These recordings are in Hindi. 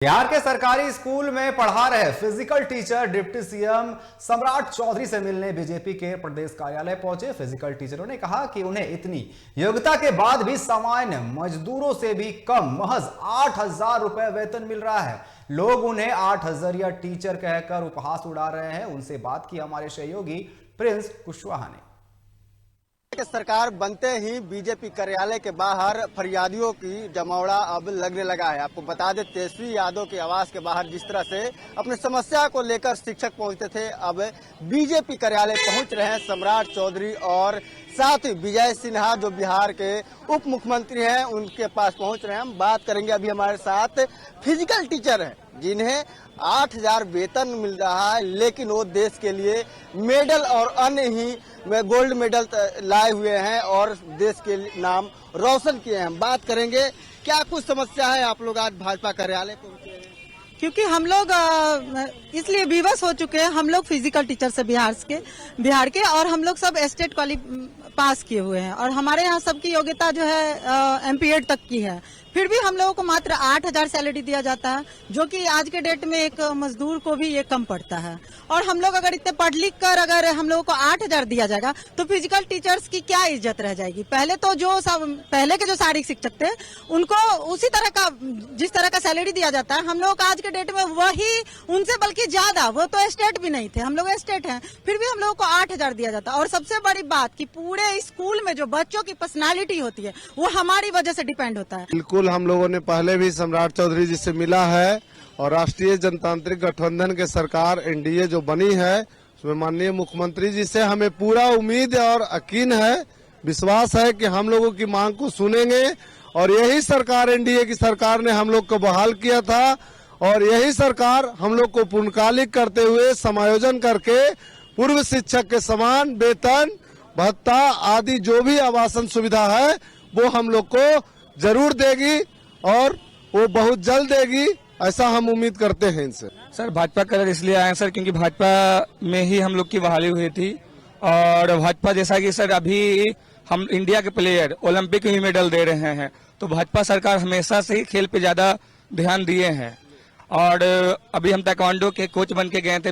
बिहार के सरकारी स्कूल में पढ़ा रहे फिजिकल टीचर डिप्टी सीएम सम्राट चौधरी से मिलने बीजेपी के प्रदेश कार्यालय पहुंचे। फिजिकल टीचरों ने कहा कि उन्हें इतनी योग्यता के बाद भी सामान्य मजदूरों से भी कम महज 8,000 रुपए वेतन मिल रहा है। लोग उन्हें 8,000 टीचर कहकर उपहास उड़ा रहे हैं। उनसे बात की हमारे सहयोगी प्रिंस कुशवाहा ने। सरकार बनते ही बीजेपी कार्यालय के बाहर फरियादियों की जमावड़ा अब लगने लगा है। आपको बता दें, तेजस्वी यादव के आवास के बाहर जिस तरह से अपनी समस्या को लेकर शिक्षक पहुंचते थे, अब बीजेपी कार्यालय पहुंच रहे हैं सम्राट चौधरी और साथ ही विजय सिन्हा जो बिहार के उप मुख्यमंत्री हैं उनके पास पहुंच रहे हैं। हम बात करेंगे, अभी हमारे साथ फिजिकल टीचर हैं जिन्हें 8,000 वेतन मिल रहा है, लेकिन वो देश के लिए मेडल और अन्य ही गोल्ड मेडल लाए हुए हैं और देश के नाम रोशन किए हैं। हम बात करेंगे, क्या कुछ समस्या है? आप लोग आज भाजपा कार्यालय पहुंचे हैं क्योंकि हम लोग इसलिए विवश हो चुके हैं। हम लोग फिजिकल टीचर से बिहार के और हम लोग सब स्टेट पास किए हुए हैं और हमारे यहाँ सबकी योग्यता जो है MP.Ed तक की है। फिर भी हम लोगों को मात्र 8,000 सैलरी दिया जाता है, जो कि आज के डेट में एक मजदूर को भी ये कम पड़ता है। और हम लोग अगर इतने पढ़ लिख कर अगर हम लोगों को 8,000 दिया जाएगा तो फिजिकल टीचर्स की क्या इज्जत रह जाएगी। पहले तो पहले के जो शारीरिक शिक्षक थे उनको उसी तरह का जिस तरह का सैलरी दिया जाता है, हम लोग का आज के डेट में वही उनसे बल्कि ज्यादा। वो तो स्टेट भी नहीं थे, हम लोग स्टेट हैं, फिर भी हम लोगों को 8,000 दिया जाता है। और सबसे बड़ी बात कि पूरे स्कूल में जो बच्चों की पर्सनालिटी होती है वो हमारी वजह से डिपेंड होता है। बिल्कुल, हम लोगों ने पहले भी सम्राट चौधरी जी से मिला है और राष्ट्रीय जनतांत्रिक गठबंधन के सरकार NDA जो बनी है उसमें माननीय मुख्यमंत्री जी से हमें पूरा उम्मीद और यकीन है, विश्वास है कि हम लोगों की मांग को सुनेंगे। और यही सरकार NDA की सरकार ने हम लोग को बहाल किया था और यही सरकार हम लोग को पूर्णकालिक करते हुए समायोजन करके पूर्व शिक्षक के समान वेतन भत्ता आदि जो भी आवासन सुविधा है वो हम लोग को जरूर देगी और वो बहुत जल्द देगी, ऐसा हम उम्मीद करते हैं इनसे। सर, भाजपा कलर इसलिए आए सर क्योंकि भाजपा में ही हम लोग की बहाली हुई थी और भाजपा जैसा कि सर अभी हम इंडिया के प्लेयर ओलंपिक में मेडल दे रहे हैं, तो भाजपा सरकार हमेशा से ही खेल पे ज्यादा ध्यान दिए हैं। और अभी हम ताइक्वांडो के कोच बन के गए थे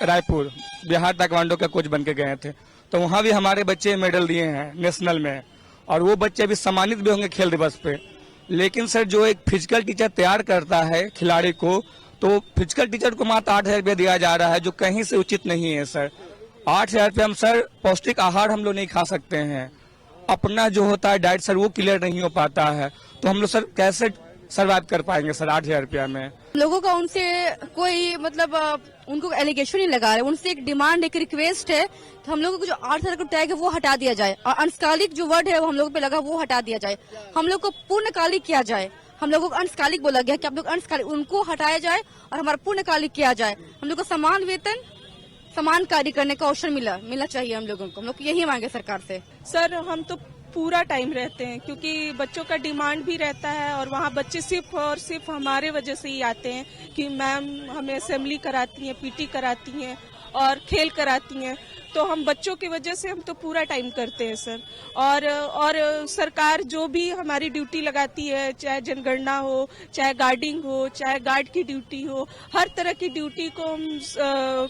रायपुर, बिहार ताइक्वांडो के कोच बन के गए थे, तो वहाँ भी हमारे बच्चे मेडल दिए हैं नेशनल में और वो बच्चे भी सम्मानित भी होंगे खेल दिवस पे। लेकिन सर जो एक फिजिकल टीचर तैयार करता है खिलाड़ी को, तो फिजिकल टीचर को मात्र 8,000 रुपया दिया जा रहा है, जो कहीं से उचित नहीं है सर। 8,000 रुपया हम सर पौष्टिक आहार हम लोग नहीं खा सकते हैं, अपना जो होता है डाइट सर वो क्लियर नहीं हो पाता है, तो हम लोग सर कैसे सर्वाइव कर पाएंगे सर 8,000 रुपया में? लोगों का उनसे कोई मतलब उनको एलिगेशन नहीं लगा रहे, उनसे एक डिमांड एक रिक्वेस्ट है तो हम लोगों को जो 8,000 का टैग है वो हटा दिया जाए और अंशकालिक जो वर्ड है वो हम लोगों पे लगा वो हटा दिया जाए, हम लोग को पूर्णकालिक किया जाए। हम लोगों को अंशकालिक बोला गया कि आप लोग अंशकालिक, उनको हटाया जाए और हमारा पूर्णकालिक किया जाए। हम लोग को समान वेतन समान कार्य करने का अवसर मिलना चाहिए हम लोगों को। हम लोग यही मांगे सरकार से। सर, हम तो पूरा टाइम रहते हैं क्योंकि बच्चों का डिमांड भी रहता है और वहाँ बच्चे सिर्फ और सिर्फ हमारे वजह से ही आते हैं कि मैम हमें असेंबली कराती हैं, PT कराती हैं और खेल कराती हैं, तो हम बच्चों की वजह से हम तो पूरा टाइम करते हैं सर। और सरकार जो भी हमारी ड्यूटी लगाती है, चाहे जनगणना हो, चाहे गार्डिंग हो, चाहे गार्ड की ड्यूटी हो, हर तरह की ड्यूटी को हम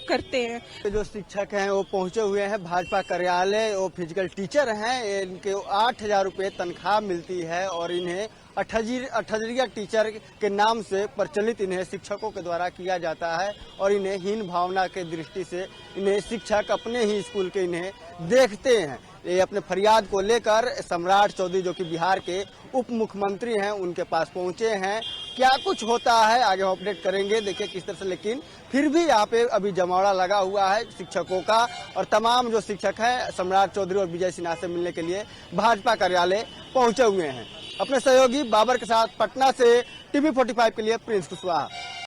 करते हैं। जो शिक्षक हैं वो पहुंचे हुए हैं भाजपा कार्यालय, वो फिजिकल टीचर हैं, इनके 8,000 रुपये तनख्वाह मिलती है और इन्हें 8,000 टीचर के नाम से प्रचलित इन्हें शिक्षकों के द्वारा किया जाता है और इन्हें हीन भावना के दृष्टि से इन्हें शिक्षक अपने ही स्कूल के इन्हें देखते हैं। ये अपने फरियाद को लेकर सम्राट चौधरी जो कि बिहार के उप मुख्यमंत्री हैं उनके पास पहुंचे हैं। क्या कुछ होता है आगे हम अपडेट करेंगे, देखिए किस तरह से। लेकिन फिर भी यहाँ पे अभी जमावड़ा लगा हुआ है शिक्षकों का और तमाम जो शिक्षक हैं सम्राट चौधरी और विजय सिन्हा से मिलने के लिए भाजपा कार्यालय पहुंचे हुए हैं। अपने सहयोगी बाबर के साथ पटना से TV45 के लिए प्रिंस कुशवाहा।